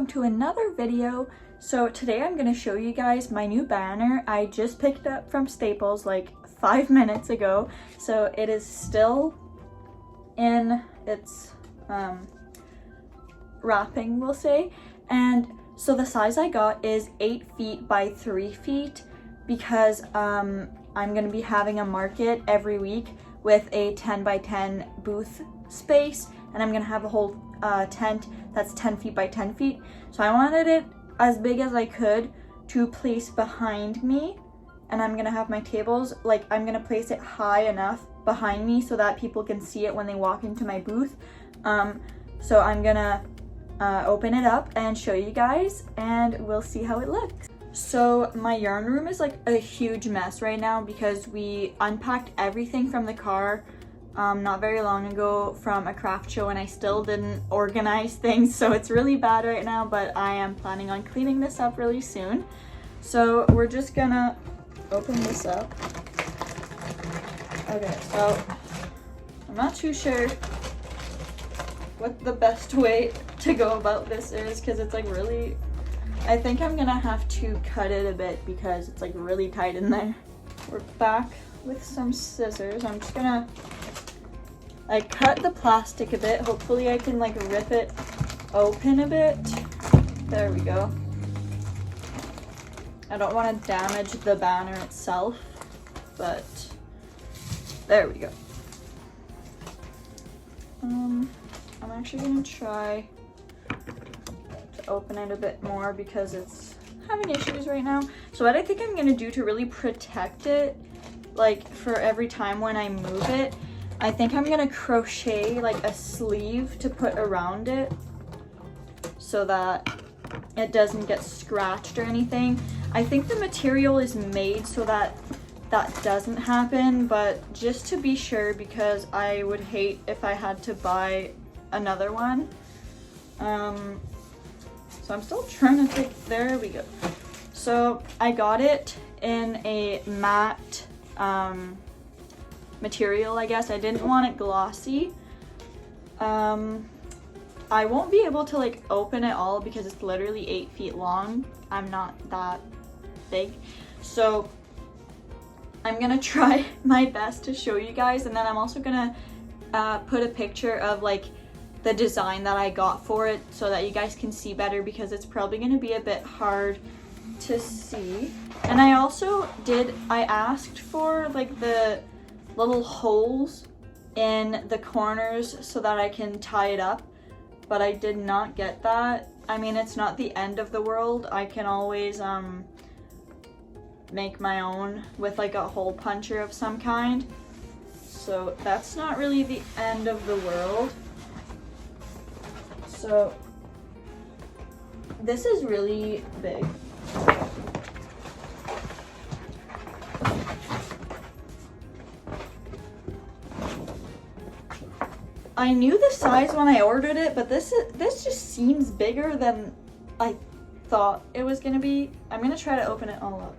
welcome to another video. So today I'm going to show you guys my new banner. I just picked it up from Staples like 5 minutes ago, so it is still in its wrapping, we'll say. And so the size I got is 8 feet by 3 feet because I'm going to be having a market every week with a 10 by 10 booth space, and I'm going to have a whole tent that's 10 feet by 10 feet. So I wanted it as big as I could to place behind me, and I'm gonna have my tables, like I'm gonna place it high enough behind me so that people can see it when they walk into my booth. So I'm gonna open it up and show you guys, and we'll see how it looks. So my yarn room is like a huge mess right now because we unpacked everything from the car not very long ago from a craft show, and I still didn't organize things, so it's really bad right now, but I am planning on cleaning this up really soon. So we're just gonna open this up. Okay, so I'm not too sure what the best way to go about this is because it's like really, I think I'm gonna have to cut it a bit because it's like really tight in there. We're back with some scissors. I'm just gonna cut the plastic a bit. Hopefully I can like rip it open a bit. There we go. I don't want to damage the banner itself, but there we go. I'm actually gonna try to open it a bit more because it's having issues right now. So what I think I'm gonna do to really protect it, like for every time when I move it, I think I'm gonna crochet like a sleeve to put around it so that it doesn't get scratched or anything. I think the material is made so that that doesn't happen, but just to be sure, because I would hate if I had to buy another one. So I'm still trying to think. There we go. So I got it in a matte material, I guess. I didn't want it glossy. I won't be able to like open it all because it's literally 8 feet long. I'm not that big, so I'm gonna try my best to show you guys, and then I'm also gonna put a picture of like the design that I got for it so that you guys can see better, because it's probably gonna be a bit hard to see. And I also I asked for like the little holes in the corners so that I can tie it up, but I did not get that. I mean, it's not the end of the world. I can always make my own with like a hole puncher of some kind, so that's not really the end of the world. So this is really big. I knew the size when I ordered it, but this just seems bigger than I thought it was gonna be. I'm gonna try to open it all up.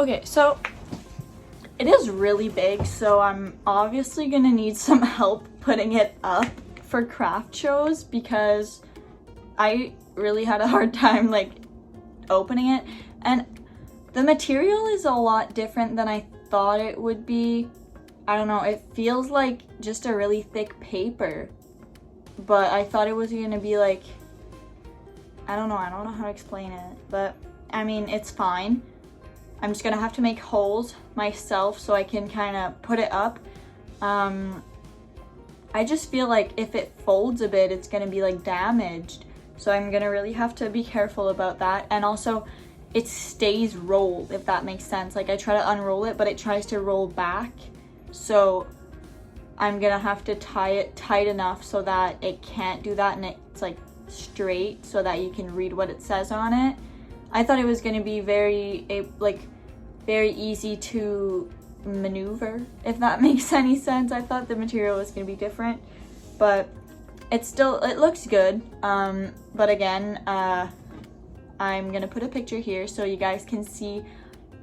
Okay, so it is really big, so I'm obviously gonna need some help putting it up for craft shows because I really had a hard time like opening it, and the material is a lot different than I thought it would be. I don't know, it feels like just a really thick paper, but I thought it was gonna be like, I don't know how to explain it, but I mean, it's fine. I'm just gonna have to make holes myself so I can kind of put it up. I just feel like if it folds a bit, it's gonna be like damaged. So I'm gonna really have to be careful about that. And also it stays rolled, if that makes sense. Like I try to unroll it, but it tries to roll back. So I'm gonna have to tie it tight enough so that it can't do that, and it's like straight so that you can read what it says on it. I thought it was gonna be very easy to maneuver, if that makes any sense. I thought the material was gonna be different, but it looks good. But again, I'm gonna put a picture here so you guys can see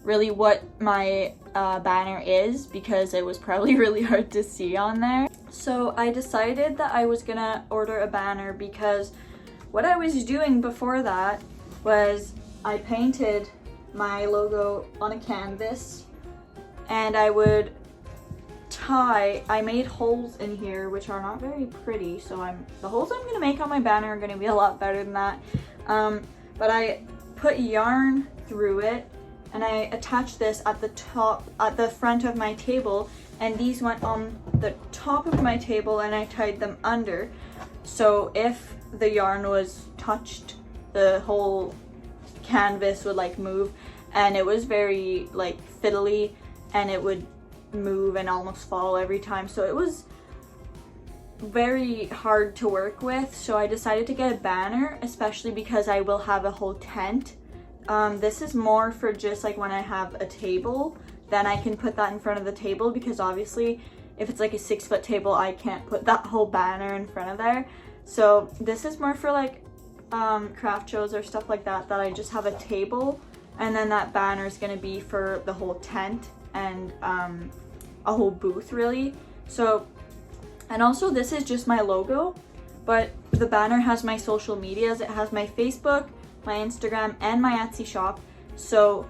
really what my banner is, because it was probably really hard to see on there. So I decided that I was gonna order a banner, because what I was doing before that was I painted my logo on a canvas, and I would I made holes in here which are not very pretty, so the holes I'm gonna make on my banner are gonna be a lot better than that. But I put yarn through it, and I attached this at the front of my table, and these went on the top of my table, and I tied them under. So if the yarn was touched, the whole canvas would like move, and it was very like fiddly, and it would move and almost fall every time. So it was very hard to work with. So I decided to get a banner, especially because I will have a whole tent. This is more for just like when I have a table, then I can put that in front of the table, because obviously if it's like a 6-foot table, I can't put that whole banner in front of there. So this is more for like craft shows or stuff like that, that I just have a table, and then that banner is going to be for the whole tent and a whole booth really. So, and also this is just my logo, but the banner has my social medias. It has my Facebook, my Instagram, and my Etsy shop, so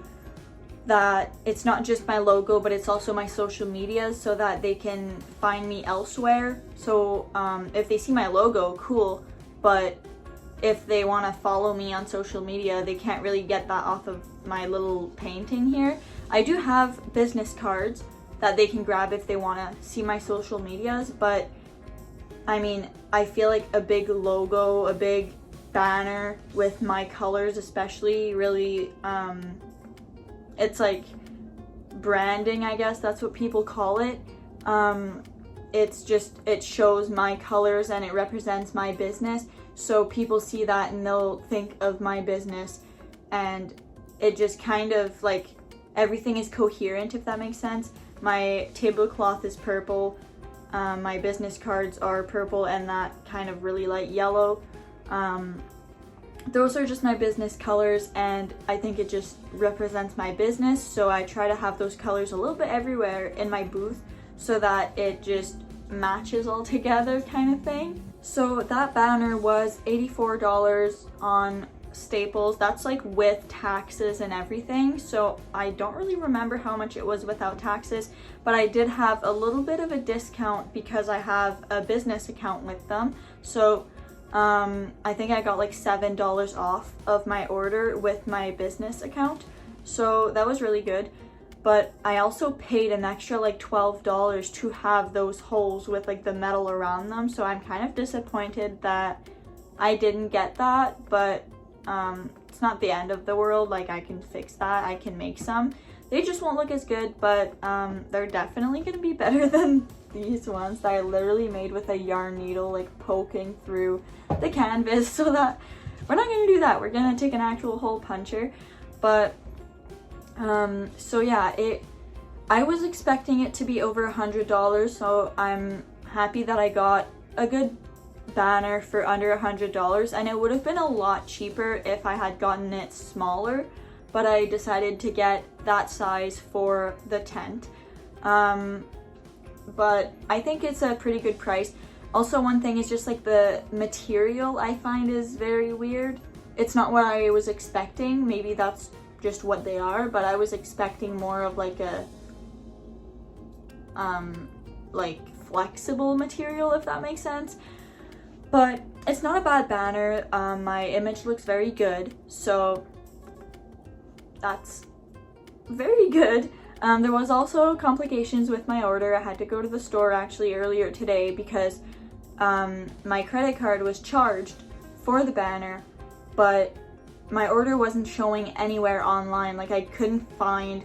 that it's not just my logo, but it's also my social medias, so that they can find me elsewhere. So if they see my logo, cool, but if they want to follow me on social media, they can't really get that off of my little painting here. I do have business cards that they can grab if they want to see my social medias, but I mean, I feel like a big logo, a big banner with my colors especially, really, it's like branding, I guess that's what people call it. It's just, it shows my colors and it represents my business, so people see that and they'll think of my business, and it just kind of like everything is coherent, if that makes sense. My tablecloth is purple, my business cards are purple and that kind of really light yellow. Those are just my business colors, and I think it just represents my business, so I try to have those colors a little bit everywhere in my booth so that it just matches all together, kind of thing. So that banner was $84 on Staples. That's like with taxes and everything, so I don't really remember how much it was without taxes, but I did have a little bit of a discount because I have a business account with them. So I think I got like $7 off of my order with my business account, so that was really good. But I also paid an extra like $12 to have those holes with like the metal around them, so I'm kind of disappointed that I didn't get that, but it's not the end of the world. Like, I can fix that, I can make some. They just won't look as good, but they're definitely gonna be better than these ones that I literally made with a yarn needle, like poking through the canvas. So that we're not gonna do that, we're gonna take an actual hole puncher. But so yeah, I was expecting it to be over $100, so I'm happy that I got a good banner for under $100, and it would have been a lot cheaper if I had gotten it smaller, but I decided to get that size for the tent. But I think it's a pretty good price. Also, one thing is just like the material I find is very weird. It's not what I was expecting. Maybe that's just what they are, but I was expecting more of like a like flexible material, if that makes sense. But it's not a bad banner. My image looks very good, so that's very good. There was also complications with my order. I had to go to the store actually earlier today because my credit card was charged for the banner, but my order wasn't showing anywhere online. Like, I couldn't find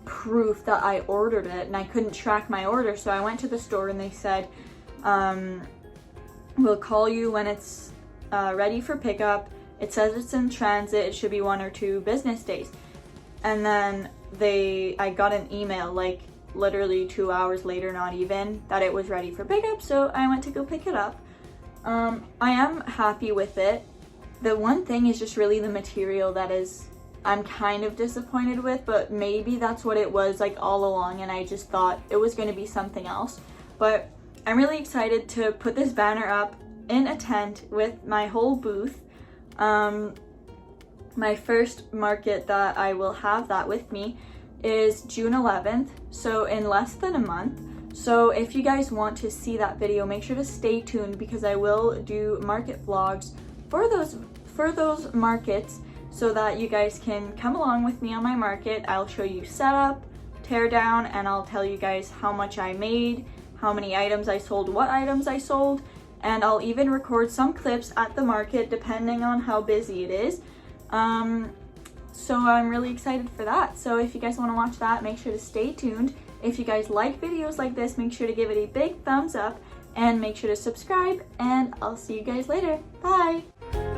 proof that I ordered it, and I couldn't track my order. So I went to the store and they said, we'll call you when it's ready for pickup. It says it's in transit. It should be 1 or 2 business days. And then I got an email like literally 2 hours later, not even, that it was ready for pickup. So I went to go pick it up. I am happy with it. The one thing is just really the material that is I'm kind of disappointed with, but maybe that's what it was like all along and I just thought it was going to be something else. But I'm really excited to put this banner up in a tent with my whole booth. My first market that I will have that with me is June 11th, so in less than a month. So if you guys want to see that video, make sure to stay tuned because I will do market vlogs for those markets so that you guys can come along with me on my market. I'll show you setup, tear down, and I'll tell you guys how much I made, how many items I sold, what items I sold, and I'll even record some clips at the market depending on how busy it is. So I'm really excited for that. So if you guys want to watch that, make sure to stay tuned. If you guys like videos like this, make sure to give it a big thumbs up and make sure to subscribe, and I'll see you guys later. Bye!